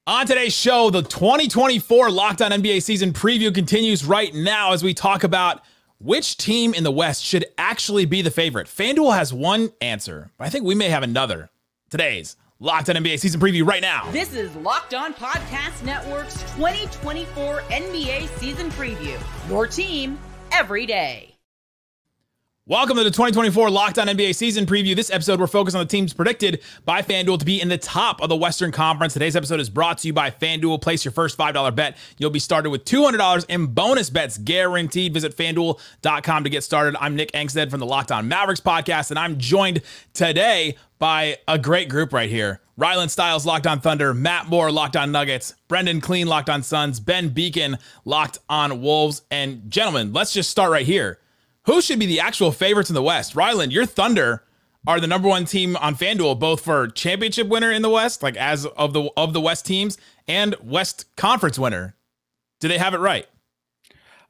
On today's show, the 2024 Locked On NBA season preview continues right now as we talk about which team in the West should actually be the favorite. FanDuel has one answer, but I think we may have another. Today's Locked On NBA season preview right now. This is Locked On Podcast Network's 2024 NBA season preview. Your team every day. Welcome to the 2024 Locked On NBA season preview. This episode, we're focused on the teams predicted by FanDuel to be in the top of the Western Conference. Today's episode is brought to you by FanDuel. Place your first $5 bet. You'll be started with $200 in bonus bets guaranteed. Visit FanDuel.com to get started. I'm Nick Angstead from the Locked On Mavericks podcast, and I'm joined today by a great group right here. Rylan Stiles, Locked On Thunder. Matt Moore, Locked On Nuggets. Brendan Clean, Locked On Suns. Ben Beacon, Locked On Wolves. And gentlemen, let's just start right here. Who should be the actual favorites in the West? Ryland, your Thunder are the number one team on FanDuel, both for championship winner in the West, like as of the West teams, and West Conference winner. Do they have it right?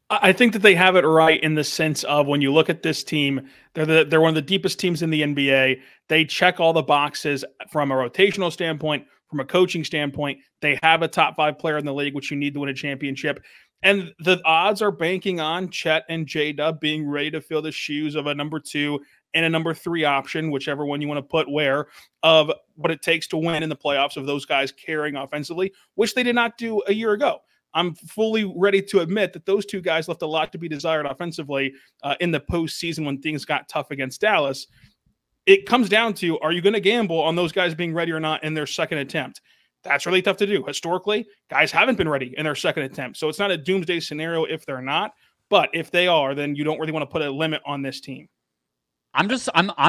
I think that they have it right in the sense of when you look at this team, they're one of the deepest teams in the NBA. They check all the boxes from a rotational standpoint, from a coaching standpoint. They have a top 5 player in the league, which you need to win a championship. And the odds are banking on Chet and J-Dub being ready to fill the shoes of a number 2 and a number 3 option, whichever one you want to put where, of what it takes to win in the playoffs, of those guys carrying offensively, which they did not do a year ago. I'm fully ready to admit that those two guys left a lot to be desired offensively in the postseason when things got tough against Dallas. It comes down to, are you going to gamble on those guys being ready or not in their second attempt? That's really tough to do. Historically, guys haven't been ready in their second attempt. So it's not a doomsday scenario if they're not. But if they are, then you don't really want to put a limit on this team. I'm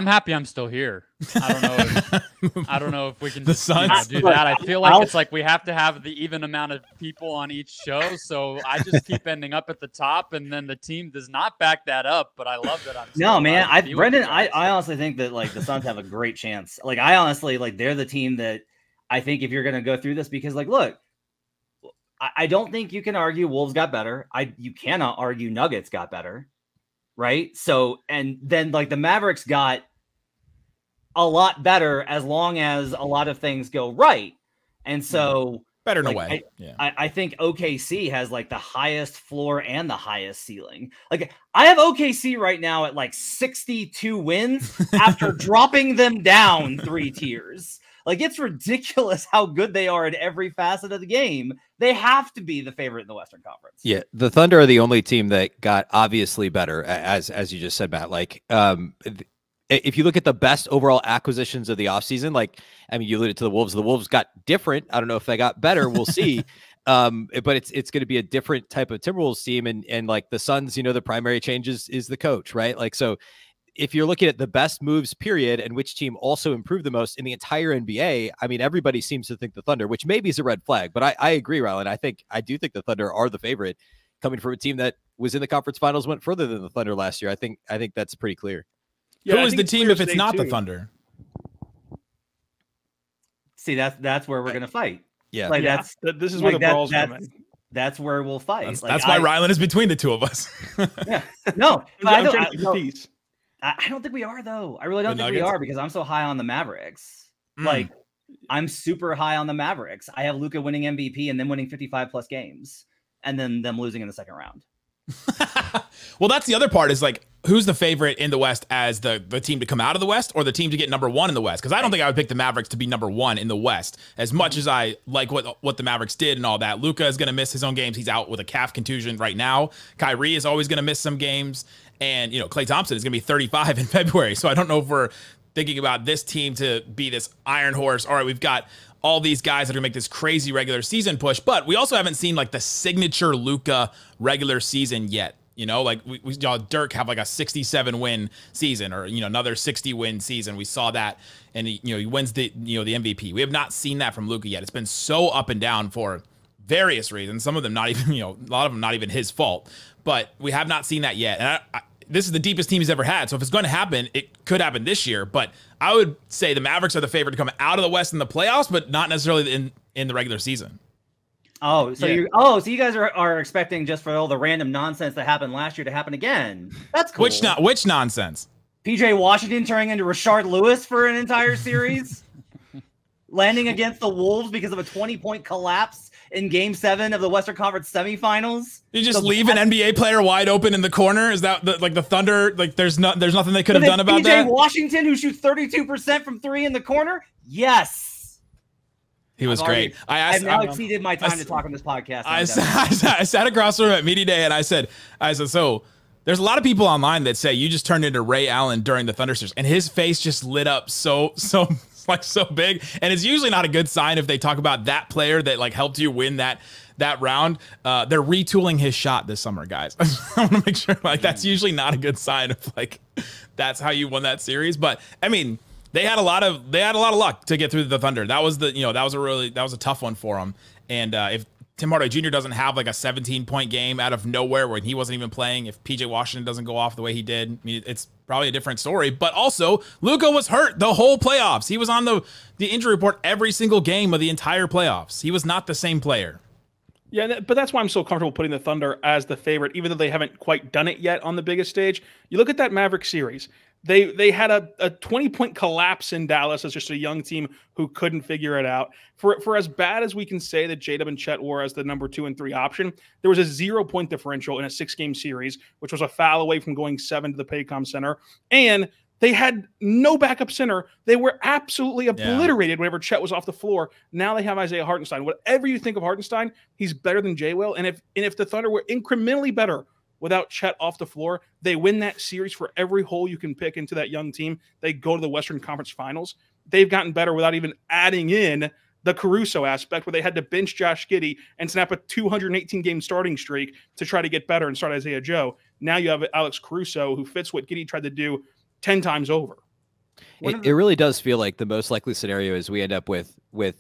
happy I'm still here. I don't know if we can the Suns do that. I feel like it's like we have to have the even amount of people on each show. So I just keep ending up at the top, and then the team does not back that up. But I love that I'm no man. Brendan, I honestly think that like the Suns have a great chance. Like I honestly like they're the team that I think if you're going to go through this, because like, look, I don't think you can argue Wolves got better. You cannot argue Nuggets got better. Right. So, and then like the Mavericks got a lot better as long as a lot of things go right. And so better in like, a way. I think OKC has like the highest floor and the highest ceiling. Like I have OKC right now at like 62 wins after dropping them down 3 tiers. Like, it's ridiculous how good they are in every facet of the game. They have to be the favorite in the Western Conference. Yeah, the Thunder are the only team that got obviously better, as you just said, Matt. Like, if you look at the best overall acquisitions of the offseason, like, I mean, you alluded to the Wolves got different. I don't know if they got better. We'll see. But it's going to be a different type of Timberwolves team. And like the Suns, you know, the primary change is the coach, right? Like, so if you're looking at the best moves, period, and which team also improved the most in the entire NBA, I mean, everybody seems to think the Thunder, which maybe is a red flag, but I agree, Rylan. I do think the Thunder are the favorite coming from a team that was in the conference finals, went further than the Thunder last year. I think that's pretty clear. Yeah, who is the team if it's not the Thunder? See, that's where we're going to fight. Yeah. Like this is where the brawl's coming. That's where we'll fight. That's why Rylan is between the two of us. Yeah. No, I'm trying to keep the peace. I don't think we are, though. I really don't think we are because I'm so high on the Mavericks. Like, I'm super high on the Mavericks. I have Luka winning MVP and then winning 55-plus games and then them losing in the second round. Well, that's the other part is, like, who's the favorite in the West as the team to come out of the West or the team to get number 1 in the West? Because I don't think I would pick the Mavericks to be number 1 in the West as much as I like what the Mavericks did and all that. Luka is going to miss his own games. He's out with a calf contusion right now. Kyrie is always going to miss some games. And, you know, Klay Thompson is going to be 35 in February. So I don't know if we're thinking about this team to be this iron horse. All right, we've got all these guys that are going to make this crazy regular season push. But we also haven't seen, like, the signature Luka regular season yet. You know, like we saw Dirk have like a 67-win season or, you know, another 60-win season. We saw that. And, he wins the MVP. We have not seen that from Luka yet. It's been so up and down for various reasons. Some of them not even, a lot of them not even his fault. But we have not seen that yet. And this is the deepest team he's ever had. So if it's going to happen, it could happen this year. But I would say the Mavericks are the favorite to come out of the West in the playoffs, but not necessarily in the regular season. Oh, so you guys are expecting just for all the random nonsense that happened last year to happen again. That's cool. Which nonsense? PJ Washington turning into Rashard Lewis for an entire series. landing against the Wolves because of a 20-point collapse in Game 7 of the Western Conference semifinals. You just leave an NBA player wide open in the corner? Is that like the Thunder? Like there's nothing they could have done about that? PJ Washington, who shoots 32% from 3 in the corner? Yes. He was great. I've now exceeded my time to talk on this podcast. I sat across from him at media day and I said, so there's a lot of people online that say you just turned into Ray Allen during the Thunderstorms, and his face just lit up so big. And it's usually not a good sign if they talk about that player that like helped you win that round. They're retooling his shot this summer, guys. I want to make sure like that's usually not a good sign of like that's how you won that series. But I mean, they had a lot of luck to get through the Thunder. That was a tough one for them. And if Tim Hardaway Jr. doesn't have like a 17-point game out of nowhere when he wasn't even playing, if PJ Washington doesn't go off the way he did, I mean, it's probably a different story. But also, Luka was hurt the whole playoffs. He was on the injury report every single game of the entire playoffs. He was not the same player. Yeah, but that's why I'm so comfortable putting the Thunder as the favorite, even though they haven't quite done it yet on the biggest stage. You look at that Mavericks series. They had a 20-point collapse in Dallas as just a young team who couldn't figure it out. For as bad as we can say that J-Dub and Chet were as the number 2 and 3 option, there was a 0-point differential in a 6-game series, which was a foul away from going 7 to the Paycom Center. And they had no backup center. They were absolutely obliterated whenever Chet was off the floor. Now they have Isaiah Hartenstein. Whatever you think of Hartenstein, he's better than Jay Will. And if the Thunder were incrementally better without Chet off the floor, they win that series for every hole you can pick into that young team. They go to the Western Conference Finals. They've gotten better without even adding in the Caruso aspect where they had to bench Josh Giddey and snap a 218-game starting streak to try to get better and start Isaiah Joe. Now you have Alex Caruso, who fits what Giddey tried to do 10 times over. It really does feel like the most likely scenario is we end up with I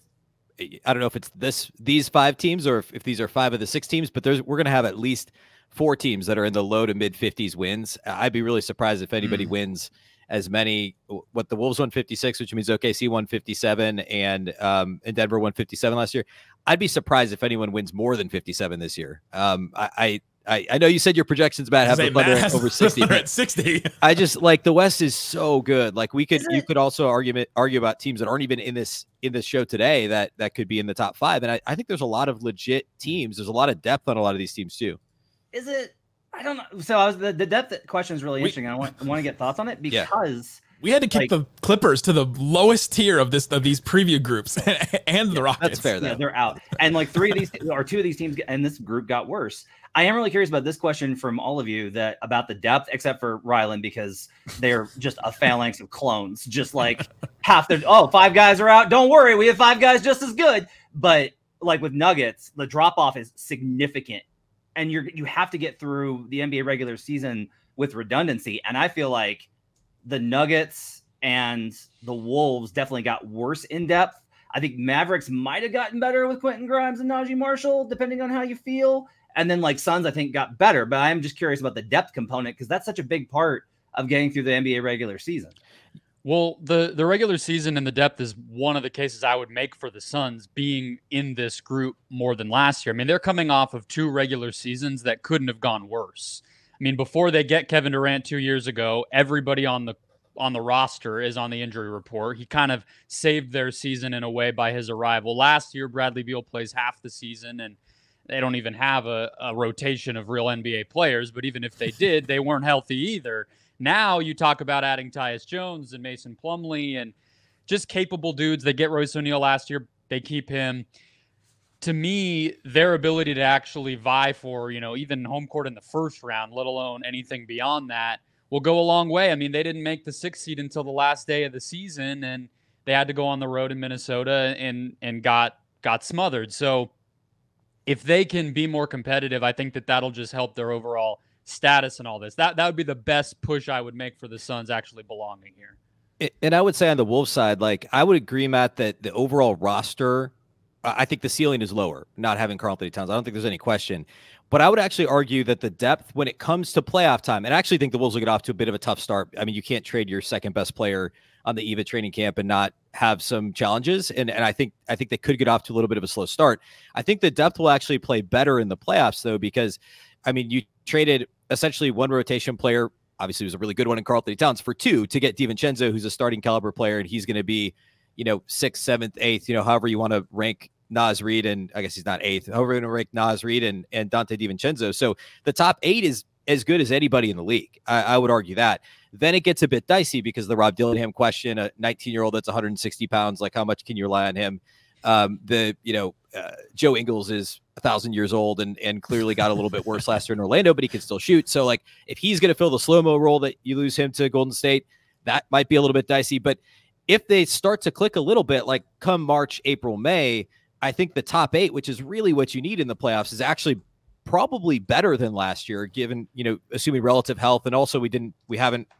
don't know if it's these 5 teams or if these are 5 of the 6 teams, but we're going to have at least 4 teams that are in the low to mid 50s wins. I'd be really surprised if anybody wins as many. What the Wolves won 56, which means OKC won 57, and Denver won 57 last year. I'd be surprised if anyone wins more than 57 this year. I know you said your projections about having the Thunder over 60. At 60. I just like the West is so good. Like you could also argue about teams that aren't even in this show today that could be in the top 5. And I think there's a lot of legit teams. There's a lot of depth on a lot of these teams too. Is it? I don't know. So the depth question is really interesting. I want to get thoughts on it because we had to kick the Clippers to the lowest tier of these preview groups and the Rockets. That's fair. Yeah, they're out. And like 3 of these or 2 of these teams and this group got worse. I am really curious about this question from all of you about the depth, except for Rylan, because they're just a phalanx of clones. Just like half their 5 guys are out. Don't worry, we have 5 guys just as good. But like with Nuggets, the drop off is significant. And you have to get through the NBA regular season with redundancy. And I feel like the Nuggets and the Wolves definitely got worse in depth. I think Mavericks might have gotten better with Quentin Grimes and Najee Marshall, depending on how you feel. And then like Suns, I think got better. But I am just curious about the depth component because that's such a big part of getting through the NBA regular season. Well, the regular season and the depth is one of the cases I would make for the Suns being in this group more than last year. I mean, they're coming off of 2 regular seasons that couldn't have gone worse. I mean, before they get Kevin Durant 2 years ago, everybody on the roster is on the injury report. He kind of saved their season in a way by his arrival. Last year, Bradley Beal plays half the season, and they don't even have a rotation of real NBA players. But even if they did, they weren't healthy either. Now you talk about adding Tyus Jones and Mason Plumlee and just capable dudes. They get Royce O'Neal last year. They keep him. To me, their ability to actually vie for, even home court in the first round, let alone anything beyond that, will go a long way. I mean, they didn't make the 6th seed until the last day of the season, and they had to go on the road in Minnesota and got smothered. So if they can be more competitive, I think that'll just help their overall status and all this. That would be the best push I would make for the Suns actually belonging here. And I would say on the Wolves side, like I would agree, Matt, that the overall roster, I think the ceiling is lower, not having Karl-Anthony Towns. I don't think there's any question. But I would actually argue that the depth when it comes to playoff time, and I actually think the Wolves will get off to a bit of a tough start. I mean, you can't trade your second best player on the eve of training camp and not have some challenges. And I think they could get off to a little bit of a slow start. I think the depth will actually play better in the playoffs, though, because, I mean, you traded essentially 1 rotation player. Obviously, it was a really good one in Karl-Anthony Towns for 2 to get DiVincenzo, who's a starting caliber player, and he's going to be, 6th, 7th, 8th, however you want to rank Naz Reid, and I guess he's not 8th, however you want to rank Naz Reid and Dante DiVincenzo. So the top 8 is as good as anybody in the league. I would argue that. Then it gets a bit dicey because of the Rob Dillingham question, a 19-year-old that's 160 pounds, like how much can you rely on him? Joe Ingles is 1,000 years old and clearly got a little bit worse last year in Orlando, but he can still shoot. So like if he's going to fill the slow-mo role that you lose him to Golden State, that might be a little bit dicey. But if they start to click a little bit, like come March, April, May, I think the top 8, which is really what you need in the playoffs, is actually probably better than last year, given, assuming relative health. And also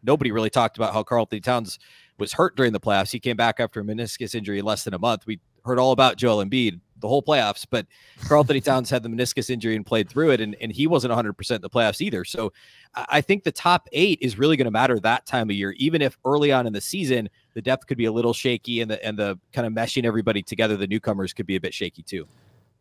nobody really talked about how Karl Anthony Towns was hurt during the playoffs. He came back after a meniscus injury in less than a month. We heard all about Joel Embiid the whole playoffs, but Karl Anthony Towns had the meniscus injury and played through it. And he wasn't 100% in the playoffs either. So I think the top 8 is really going to matter that time of year, even if early on in the season, the depth could be a little shaky and the kind of meshing everybody together, the newcomers could be a bit shaky too.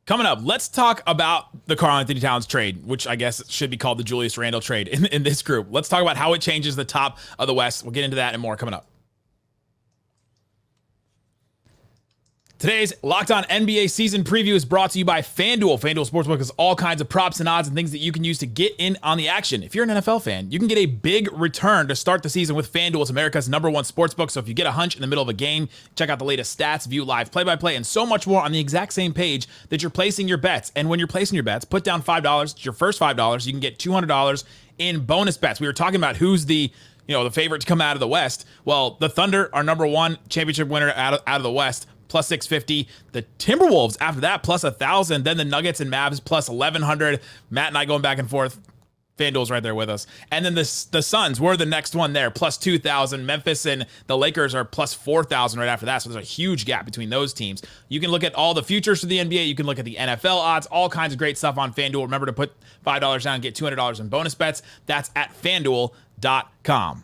Coming up, let's talk about the Karl Anthony Towns trade, which I guess should be called the Julius Randle trade in this group. Let's talk about how it changes the top of the West. We'll get into that and more coming up. Today's Locked On NBA season preview is brought to you by FanDuel. FanDuel Sportsbook has all kinds of props and odds and things that you can use to get in on the action. If you're an NFL fan, you can get a big return to start the season with FanDuel. It's America's #1 sportsbook. So if you get a hunch in the middle of a game, check out the latest stats, view live play-by-play, and so much more on the exact same page that you're placing your bets. And when you're placing your bets, put down $5. It's your first $5. You can get $200 in bonus bets. We were talking about who's the favorite to come out of the West. Well, the Thunder are #1 championship winner out of the West, plus 650. The Timberwolves after that, plus 1,000. Then the Nuggets and Mavs, plus 1,100. Matt and I going back and forth. FanDuel's right there with us. And then the Suns were the next one there, plus 2,000. Memphis and the Lakers are plus 4,000 right after that. So there's a huge gap between those teams. You can look at all the futures for the NBA. You can look at the NFL odds, all kinds of great stuff on FanDuel. Remember to put $5 down and get $200 in bonus bets. That's at FanDuel.com.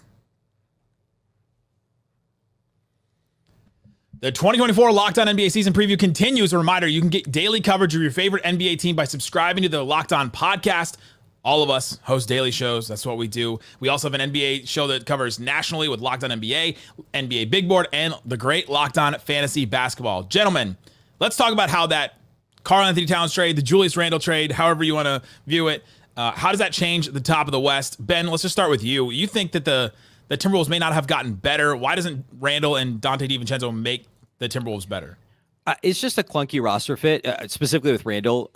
The 2024 Locked On NBA season preview continues. A reminder, you can get daily coverage of your favorite NBA team by subscribing to the Locked On podcast. All of us host daily shows. That's what we do. We also have an NBA show that covers nationally with Locked On NBA, NBA Big Board, and the great Locked On Fantasy Basketball. Gentlemen, let's talk about how that Karl Anthony Towns trade, the Julius Randle trade, however you want to view it, how does that change the top of the West? Ben, let's just start with you. You think that the Timberwolves may not have gotten better. Why doesn't Randle and Dante DiVincenzo make the Timberwolves better? It's just a clunky roster fit, specifically with Randle.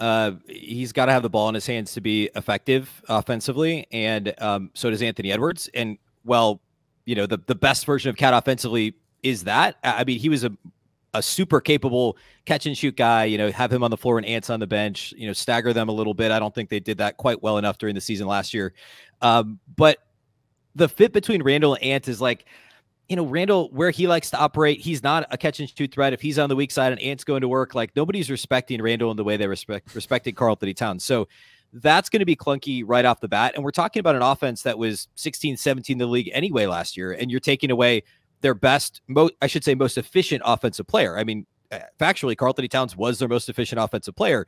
He's got to have the ball in his hands to be effective offensively, and so does Anthony Edwards. And, well, the best version of Cat offensively is that. I mean, he was a super capable catch-and-shoot guy. Have him on the floor and Ants on the bench, stagger them a little bit. I don't think they did that quite well enough during the season last year. But the fit between Randle and Ant is like, Randle, where he likes to operate, he's not a catch-and-shoot threat. If he's on the weak side and Ant's going to work, like nobody's respecting Randle in the way they respected Karl Anthony Towns. So that's going to be clunky right off the bat. And we're talking about an offense that was 16, 17 in the league anyway last year, and you're taking away their best, most efficient offensive player. I mean, factually, Karl Anthony Towns was their most efficient offensive player.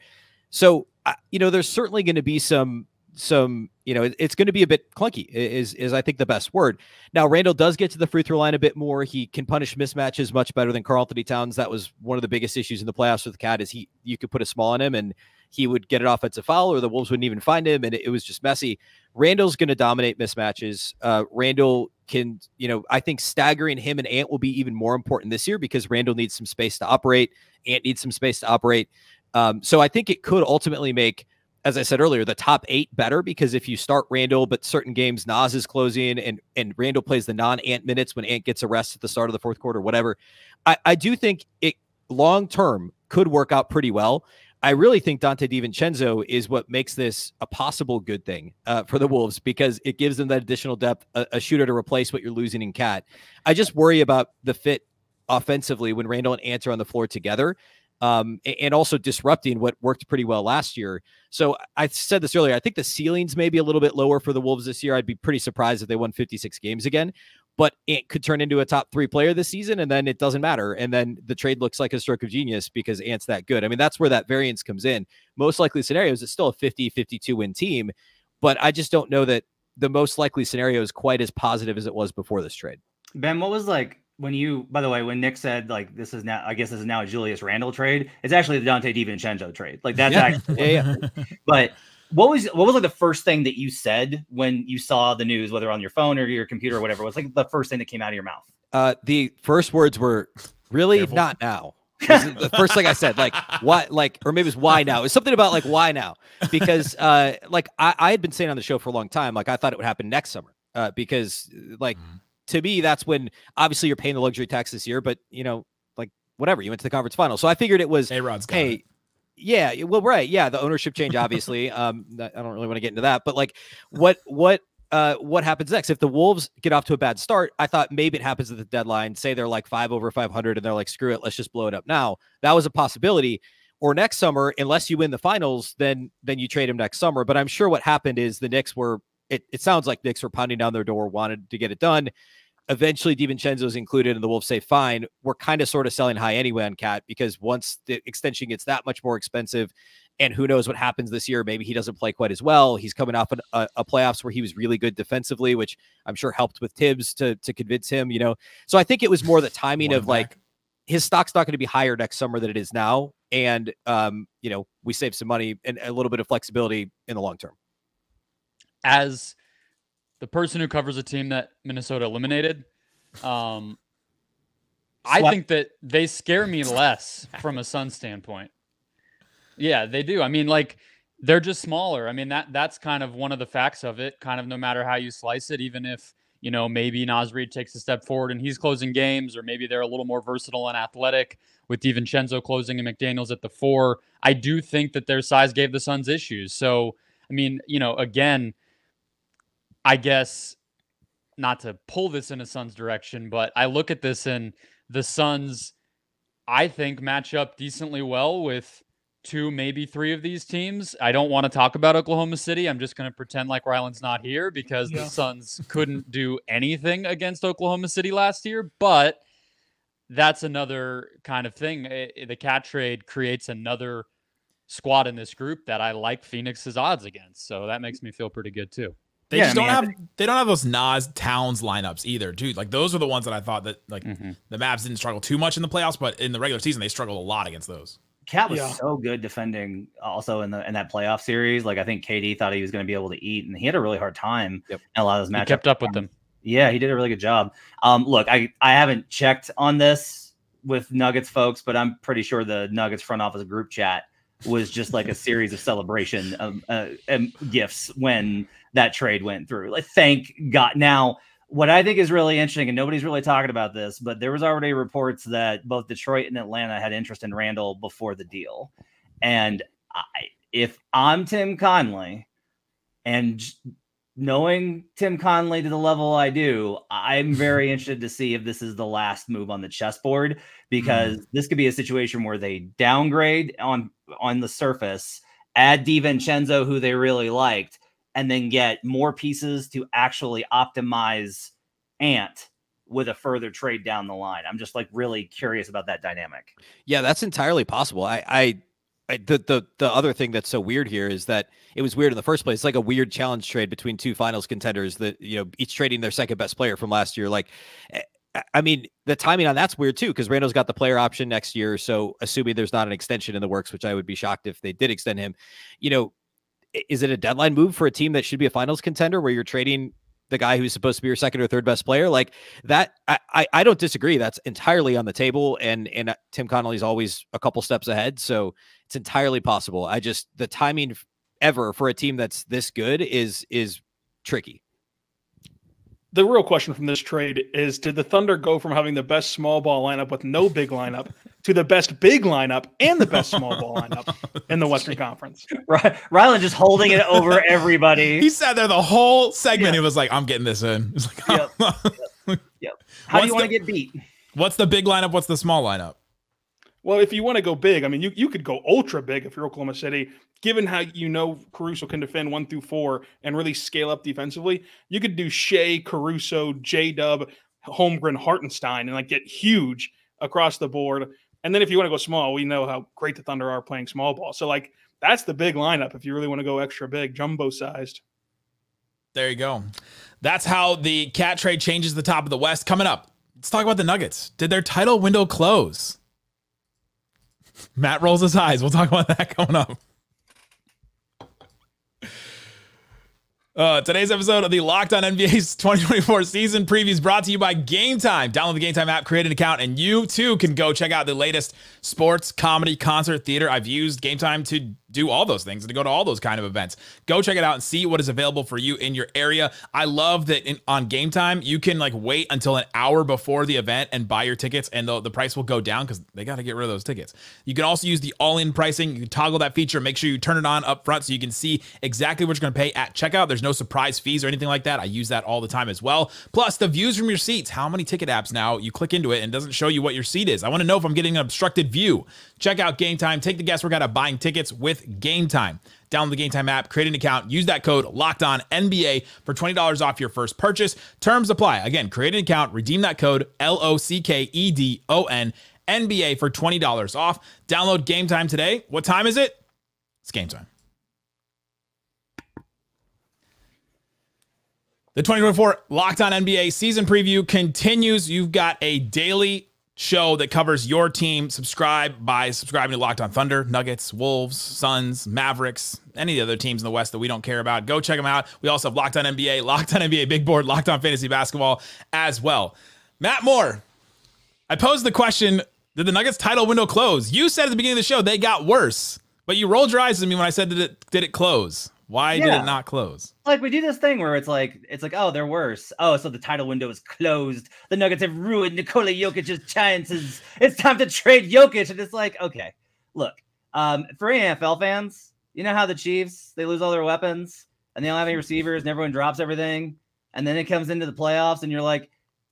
So, there's certainly going to be some it's going to be a bit clunky is I think the best word. Now, Randle does get to the free throw line a bit more. He can punish mismatches much better than Karl Anthony Towns. That was one of the biggest issues in the playoffs with Cat is you could put a small on him and he would get an offensive foul or the Wolves wouldn't even find him. And it was just messy. Randle's going to dominate mismatches. Randle can, I think staggering him and Ant will be even more important this year because Randle needs some space to operate. Ant needs some space to operate. So I think it could ultimately make, as I said earlier, the top 8 better because if you start Randle, but certain games Naz is closing and Randle plays the non-Ant minutes when Ant gets a rest at the start of the fourth quarter, whatever. I do think it long-term could work out pretty well. I really think Dante DiVincenzo is what makes this a possible good thing for the Wolves because it gives them that additional depth, a shooter to replace what you're losing in Cat. I just worry about the fit offensively when Randle and Ant are on the floor together. And also disrupting what worked pretty well last year. So I said this earlier, I think the ceilings may be a little bit lower for the Wolves this year. I'd be pretty surprised if they won 56 games again, but it could turn into a top 3 player this season. And then it doesn't matter. And then the trade looks like a stroke of genius because Ant's that good. I mean, that's where that variance comes in. Most likely scenarios, it's still a 50-52 win team, but I just don't know that the most likely scenario is quite as positive as it was before this trade. Ben, what was by the way, when Nick said like this is now, I guess this is now a Julius Randle trade, it's actually the Dante DiVincenzo trade. Like that's actually, But what was like the first thing that you said when you saw the news, whether on your phone or your computer or whatever? What's like the first thing that came out of your mouth? The first words were really not now. The first thing I said, like, why, like, or maybe it was why now. It's something about like why now, because like I had been saying on the show for a long time, like I thought it would happen next summer, because like to me that's when obviously you're paying the luxury tax this year, but you know, like whatever, you went to the conference final, so I figured it was hey. Yeah, well, right. Yeah, the ownership change, obviously. I don't really want to get into that, but like, what happens next? If the Wolves get off to a bad start, I thought maybe it happens at the deadline. Say they're like 5 over 500, and they're like, screw it, let's just blow it up now. That was a possibility. Or next summer, unless you win the finals, then you trade him next summer. But I'm sure what happened is the Knicks were. It sounds like Knicks were pounding down their door, wanted to get it done. Eventually, DiVincenzo's included, and the Wolves say, fine, we're kind of sort of selling high anyway on Cat, because once the extension gets that much more expensive, and who knows what happens this year, maybe he doesn't play quite as well. He's coming off a playoffs where he was really good defensively, which I'm sure helped with Tibbs to convince him, you know. So I think it was more the timing of like his stock's not going to be higher next summer than it is now. And, you know, we save some money and a little bit of flexibility in the long term. As the person who covers a team that Minnesota eliminated, I think that they scare me less from a Sun standpoint. Yeah, they do. I mean, like, they're just smaller. I mean, that's kind of one of the facts of it, kind of no matter how you slice it, even if, you know, maybe Naz Reid takes a step forward and he's closing games, or maybe they're a little more versatile and athletic with DiVincenzo closing and McDaniels at the 4. I do think that their size gave the Suns issues. So, I mean, you know, again, I guess not to pull this in a Suns direction, but I look at this and the Suns, I think, match up decently well with 2, maybe 3 of these teams. I don't want to talk about Oklahoma City. I'm just going to pretend like Ryland's not here, because the Suns couldn't do anything against Oklahoma City last year, but that's another kind of thing. The Cat trade creates another squad in this group that I like Phoenix's odds against. So that makes me feel pretty good too. They just don't have those Naz Towns lineups either, dude. Like those are the ones that I thought that like the Mavs didn't struggle too much in the playoffs, but in the regular season they struggled a lot against those. Cat was so good defending also in that playoff series. Like I think KD thought he was going to be able to eat, and he had a really hard time in a lot of those matchups. He kept up with them. Yeah, he did a really good job. Look, I haven't checked on this with Nuggets folks, but I'm pretty sure the Nuggets front office group chat was just like a series of celebration and gifts when that trade went through. Like, thank God. Now, what I think is really interesting, and nobody's really talking about this, but there was already reports that both Detroit and Atlanta had interest in Randall before the deal. And if I'm Tim Conley, and knowing Tim Conley to the level I do, I'm very interested to see if this is the last move on the chessboard, because this could be a situation where they downgrade on the surface, add DiVincenzo, who they really liked, and then get more pieces to actually optimize Ant with a further trade down the line. I'm just like really curious about that dynamic. Yeah, that's entirely possible. The other thing that's so weird here is that it was weird in the first place. It's like a weird challenge trade between 2 finals contenders that, you know, each trading their second best player from last year. Like, I mean, the timing on that's weird too, because Randall's got the player option next year. So assuming there's not an extension in the works, which I would be shocked if they did extend him, you know, is it a deadline move for a team that should be a finals contender where you're trading the guy who's supposed to be your second or third best player? Like that, I don't disagree. That's entirely on the table. And Tim Connolly's always a couple steps ahead. So it's entirely possible. The timing ever for a team that's this good is tricky. The real question from this trade is, did the Thunder go from having the best small ball lineup with no big lineup to the best big lineup and the best small ball lineup in the Western Conference? Ryland just holding it over everybody. He sat there the whole segment. He was like, I'm getting this in. It's like, yep. How do you want to get beat? What's the big lineup? What's the small lineup? Well, if you want to go big, I mean, you could go ultra big if you're Oklahoma City. Given how Caruso can defend 1 through 4 and really scale up defensively, you could do Shea, Caruso, J-Dub, Holmgren, Hartenstein, and like get huge across the board. And then if you want to go small, we know how great the Thunder are playing small ball. So like that's the big lineup if you really want to go extra big, jumbo sized. There you go. That's how the Cat trade changes the top of the West. Coming up, Let's talk about the Nuggets. Did their title window close? Matt rolls his eyes. We'll talk about that coming up. Today's episode of the Locked On NBA's 2024 season preview is brought to you by Gametime. Download the Gametime app, create an account, and you too can go check out the latest sports, comedy, concert, theater. I've used Gametime to do all those things and to go to all those kind of events. Go check it out and see what is available for you in your area. I love that on Gametime, you can like wait until an hour before the event and buy your tickets, and the price will go down because they got to get rid of those tickets. You can also use the all-in pricing. You can toggle that feature. Make sure you turn it on up front so you can see exactly what you're going to pay at checkout. There's no surprise fees or anything like that. I use that all the time as well. Plus, the views from your seats. How many ticket apps now you click into it and it doesn't show you what your seat is? I want to know if I'm getting an obstructed view. Check out Gametime. Take the guesswork out of buying tickets with Gametime. Download the Gametime app, create an account, use that code LOCKEDONNBA for $20 off your first purchase. Terms apply. Again, create an account, redeem that code LOCKEDON NBA for $20 off. Download Gametime today. What time is it? It's game time. The 2024 Locked On NBA season preview continues. You've got a daily show that covers your team. Subscribe by subscribing to Locked On Thunder, Nuggets, Wolves, Suns, Mavericks, any of the other teams in the West that we don't care about. Go check them out. We also have Locked On NBA, Locked On NBA Big Board, Locked On Fantasy Basketball as well. Matt Moore, I posed the question, did the Nuggets title window close? You said at the beginning of the show they got worse, but you rolled your eyes at me when I said, did it close? Why did it not close? Like, we do this thing where it's like, oh, they're worse. Oh, so the title window is closed. The Nuggets have ruined Nikola Jokic's chances. It's time to trade Jokic. And it's like, okay, look, for NFL fans, you know how the Chiefs, they lose all their weapons and they don't have any receivers and everyone drops everything. And then it comes into the playoffs and you're like,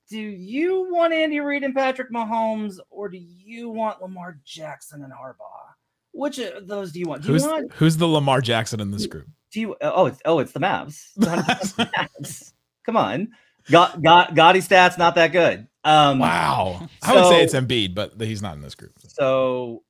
do you want Andy Reid and Patrick Mahomes, or do you want Lamar Jackson and Harbaugh? Which of those do you want? Who's the Lamar Jackson in this group? Do you? It's the Mavs. Mavs. Come on, Gotti stats not that good. Wow, I would say it's Embiid, but he's not in this group. So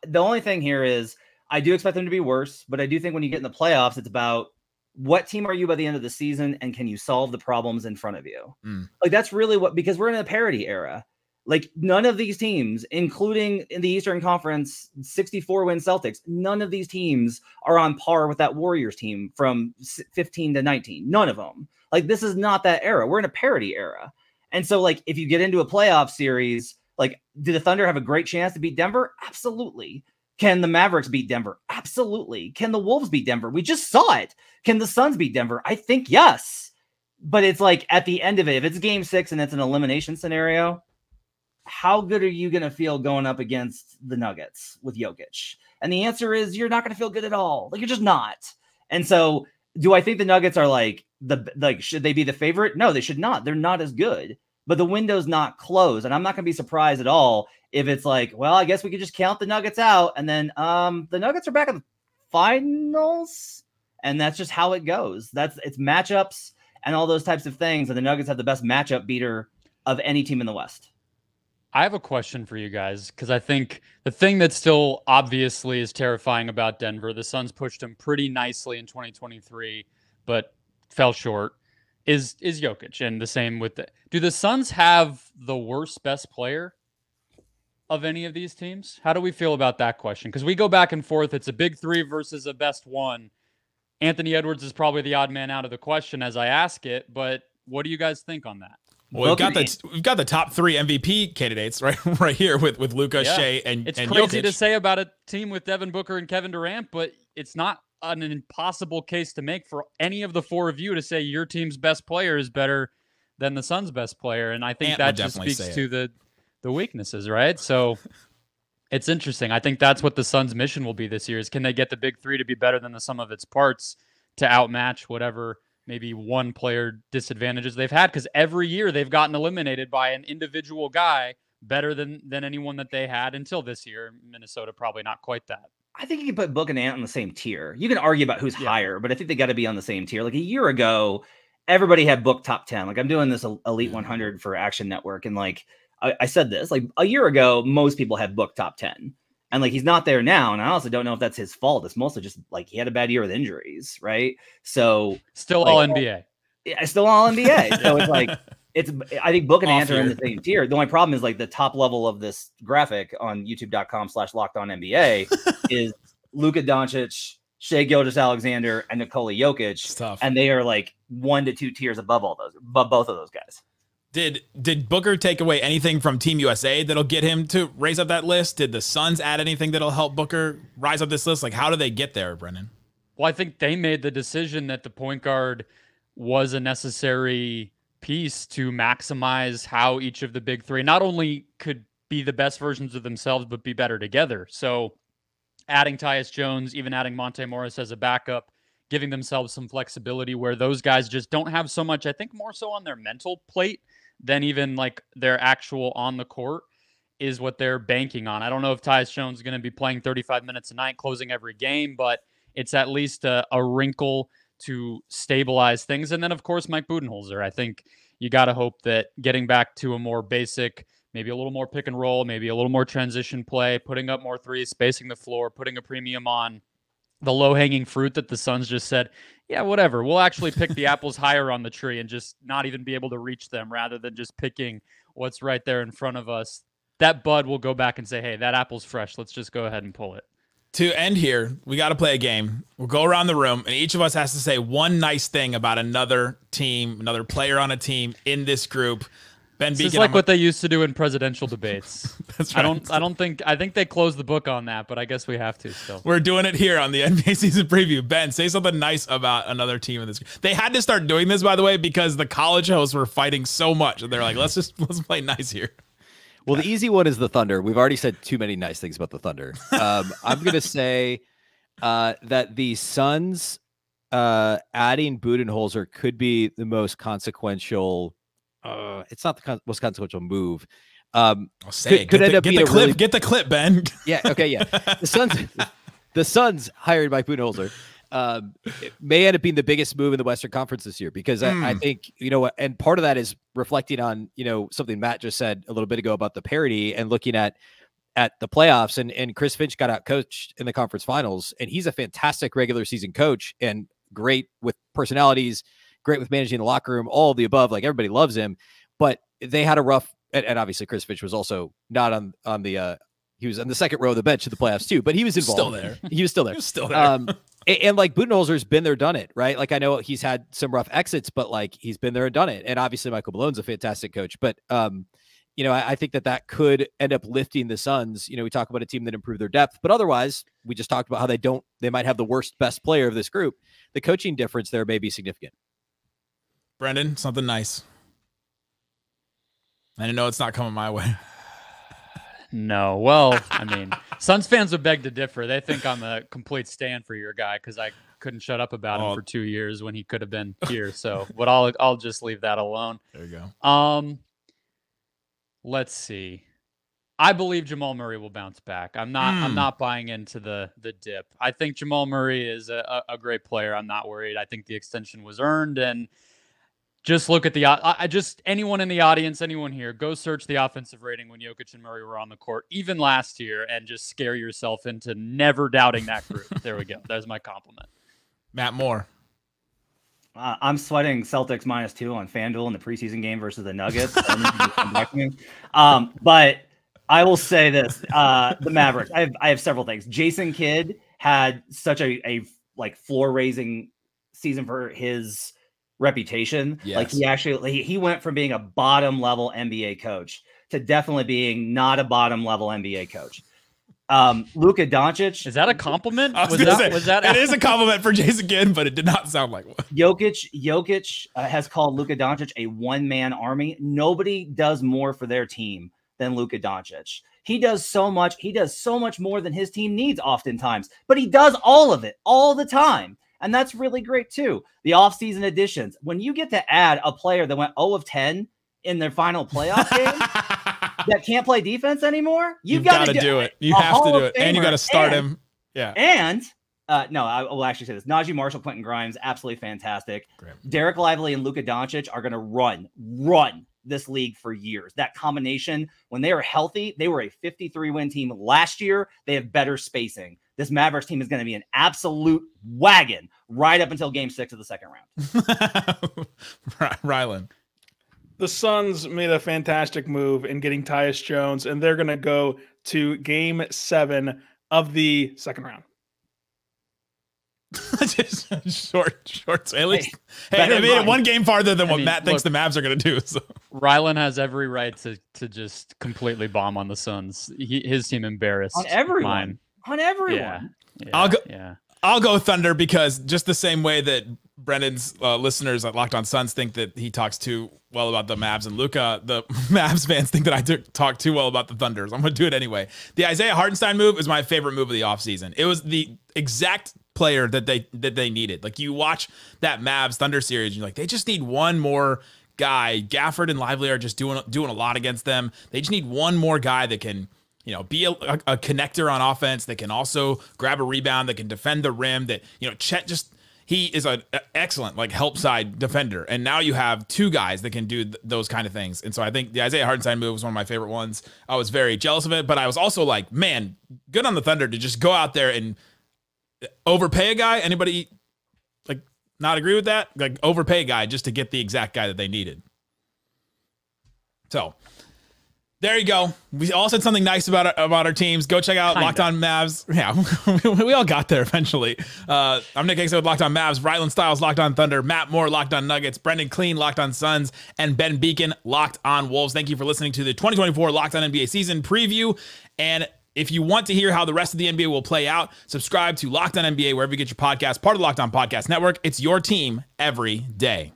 the only thing here is I do expect them to be worse, but I do think when you get in the playoffs, it's about what team are you by the end of the season, and can you solve the problems in front of you? Like, that's really because we're in a parity era. Like, none of these teams, including in the Eastern Conference 64-win Celtics, none of these teams are on par with that Warriors team from 15 to 19. None of them. Like, this is not that era. We're in a parity era. And so, like, if you get into a playoff series, like, do the Thunder have a great chance to beat Denver? Absolutely. Can the Mavericks beat Denver? Absolutely. Can the Wolves beat Denver? We just saw it. Can the Suns beat Denver? I think yes. But it's like, at the end of it, if it's game 6 and it's an elimination scenario, how good are you going to feel going up against the Nuggets with Jokic? And the answer is you're not going to feel good at all. Like, you're just not. And so do I think the Nuggets are should they be the favorite? No, they should not. They're not as good, but the window's not closed. And I'm not going to be surprised at all if it's like, well, I guess we could just count the Nuggets out. And then the Nuggets are back in the finals. And that's just how it goes. It's matchups and all those types of things. And the Nuggets have the best matchup beater of any team in the West. I have a question for you guys, because I think the thing that still obviously is terrifying about Denver, the Suns pushed him pretty nicely in 2023, but fell short, is Jokic. And the same with do the Suns have the worst best player of any of these teams? How do we feel about that question? Because we go back and forth. It's a big three versus a best one. Anthony Edwards is probably the odd man out of the question as I ask it, but what do you guys think on that? Well, we've got the top 3 MVP candidates right here with Luka, Shea, and it's and crazy Jokic. to say about a team with Devin Booker and Kevin Durant, but it's not an impossible case to make for any of the 4 of you to say your team's best player is better than the Suns' best player, and I think that just speaks to the weaknesses, right? So it's interesting. I think that's what the Suns' mission will be this year: is can they get the big 3 to be better than the sum of its parts to outmatch whatever maybe one player disadvantages they've had, because every year they've gotten eliminated by an individual guy better than anyone that they had until this year. Minnesota, probably not quite that. I think you can put Book and Ant on the same tier. You can argue about who's higher, but I think they got to be on the same tier. Like, a year ago, everybody had Book top 10. Like, I'm doing this Elite 100 for Action Network. And like, I said this, like, a year ago, most people had Book top 10. And like, he's not there now. And I also don't know if that's his fault. It's mostly just like he had a bad year with injuries, right? So still all NBA. Yeah, still all NBA. So it's like, I think Book and Off Ant are in here. the same tier. The only problem is like the top level of this graphic on youtube.com/LockedOnNBA is Luka Doncic, Shai Gilgeous-Alexander, and Nikola Jokic. It's tough. And they are like 1 to 2 tiers above both of those guys. Did Booker take away anything from Team USA that'll get him to raise up that list? Did the Suns add anything that'll help Booker rise up this list? Like, how do they get there, Brendan? Well, I think they made the decision that the point guard was a necessary piece to maximize how each of the big three not only could be the best versions of themselves, but be better together. So adding Tyus Jones, even adding Monte Morris as a backup, giving themselves some flexibility where those guys just don't have so much, I think more so on their mental plate than even like their actual on the court is what they're banking on. I don't know if Tyus Jones is going to be playing 35 minutes a night, closing every game, but it's at least a wrinkle to stabilize things. And then, of course, Mike Budenholzer. I think you got to hope that getting back to a more basic, maybe a little more pick and roll, maybe a little more transition play, putting up more threes, spacing the floor, putting a premium on the low-hanging fruit that the Suns just said, yeah, whatever. We'll actually pick the apples higher on the tree and just not even be able to reach them rather than just picking what's right there in front of us. That bud will go back and say, hey, that apple's fresh. Let's just go ahead and pull it. To end here, we got to play a game. We'll go around the room, and each of us has to say one nice thing about another team, another player on a team in this group. Ben Beacon, It's like what they used to do in presidential debates. That's right. I think they closed the book on that, but I guess we have to still. We're doing it here on the NBA season preview. Ben, say something nice about another team in this. They had to start doing this, by the way, because the college hosts were fighting so much. And they're like, let's play nice here. Well, the easy one is the Thunder. We've already said too many nice things about the Thunder. I'm going to say that the Suns adding Budenholzer could be the most consequential. It's not the most consequential move. I'll say could end up being a clip. really... Get the clip, Ben. Yeah. Okay. Yeah. The Suns hired by Budenholzer. It may end up being the biggest move in the Western Conference this year because I think, and part of that is reflecting on, something Matt just said a little bit ago about the parity and looking at the playoffs and Chris Finch got out coached in the conference finals and he's a fantastic regular season coach and great with personalities, great with managing the locker room, all of the above, like everybody loves him, but they had a rough, and obviously Chris Finch was also not on the, he was on the second row of the bench of the playoffs too, but he was involved. Still there. He was still there. He was still there. And like Budenholzer's been there, done it, right? Like I know he's had some rough exits, but like he's been there and done it. And obviously Michael Malone's a fantastic coach, but I think that could end up lifting the Suns. We talk about a team that improved their depth, but otherwise we just talked about how they might have the best player of this group. The coaching difference there may be significant. Brendan, something nice. I know it's not coming my way. No. Well, I mean, Suns fans would beg to differ. They think I'm a complete stan for your guy because I couldn't shut up about him for 2 years when he could have been here. So, but I'll just leave that alone. There you go. Let's see. I believe Jamal Murray will bounce back. I'm not buying into the dip. I think Jamal Murray is a great player. I'm not worried. I think the extension was earned and. Just look at anyone in the audience, anyone here, go search the offensive rating when Jokic and Murray were on the court, even last year, and just scare yourself into never doubting that group. There we go. There's my compliment. Matt Moore. I'm sweating Celtics -2 on FanDuel in the preseason game versus the Nuggets. But I will say this, the Mavericks, I have several things. Jason Kidd had such a floor-raising season for his reputation. Yes. Like he went from being a bottom level NBA coach to definitely being not a bottom level NBA coach. Luka Doncic. Is that a compliment? Was that it is a compliment for Jason Kidd, but it did not sound like one. Jokic has called Luka Doncic a one-man army. Nobody does more for their team than Luka Doncic. He does so much. He does so much more than his team needs oftentimes, but he does all of it all the time. And that's really great too. The offseason additions. When you get to add a player that went 0 of 10 in their final playoff game that can't play defense anymore, you've got to do it. You have to do it. And you got to start him. Yeah. And no, I will actually say this. Najee Marshall, Quentin Grimes, absolutely fantastic. Great. Derek Lively and Luka Doncic are going to run this league for years. That combination, when they are healthy, they were a 53-win team last year. They have better spacing. This Mavericks team is going to be an absolute wagon right up until game 6 of the second round. Rylan. The Suns made a fantastic move in getting Tyus Jones, and they're going to go to Game 7 of the second round. Just short. At least, hey, better they made it than one game farther than what mean, Matt thinks the Mavs are going to do. So. Rylan has every right to just completely bomb on the Suns. His team embarrassed on everyone. mine. On everyone. Yeah. I'll go Thunder because just the same way that Brendan's listeners at Locked On Suns think that he talks too well about the Mavs and Luka, the Mavs fans think that I talk too well about the Thunders. I'm going to do it anyway. The Isaiah Hartenstein move is my favorite move of the offseason. It was the exact player that they needed. Like, you watch that Mavs Thunder series, and you're like, they just need one more guy. Gafford and Lively are just doing a lot against them. They just need one more guy that can, be a connector on offense, that can also grab a rebound, that can defend the rim, that, Chet he is an excellent help side defender. And now you have two guys that can do those kind of things. And so I think the Isaiah Hartenstein move was one of my favorite ones. I was very jealous of it, but I was also like, man, good on the Thunder to just go out there and overpay a guy. Anybody not agree with that? Overpay a guy just to get the exact guy that they needed. So there you go. We all said something nice about our teams. Go check out Locked On Mavs. Yeah, we all got there eventually. I'm Nick Hickson with Locked On Mavs. Rylan Stiles, Locked On Thunder. Matt Moore, Locked On Nuggets. Brendan Clean, Locked On Suns. And Ben Beacon, Locked On Wolves. Thank you for listening to the 2024 Locked On NBA season preview. And if you want to hear how the rest of the NBA will play out, subscribe to Locked On NBA wherever you get your podcast, part of the Locked On Podcast Network. It's your team every day.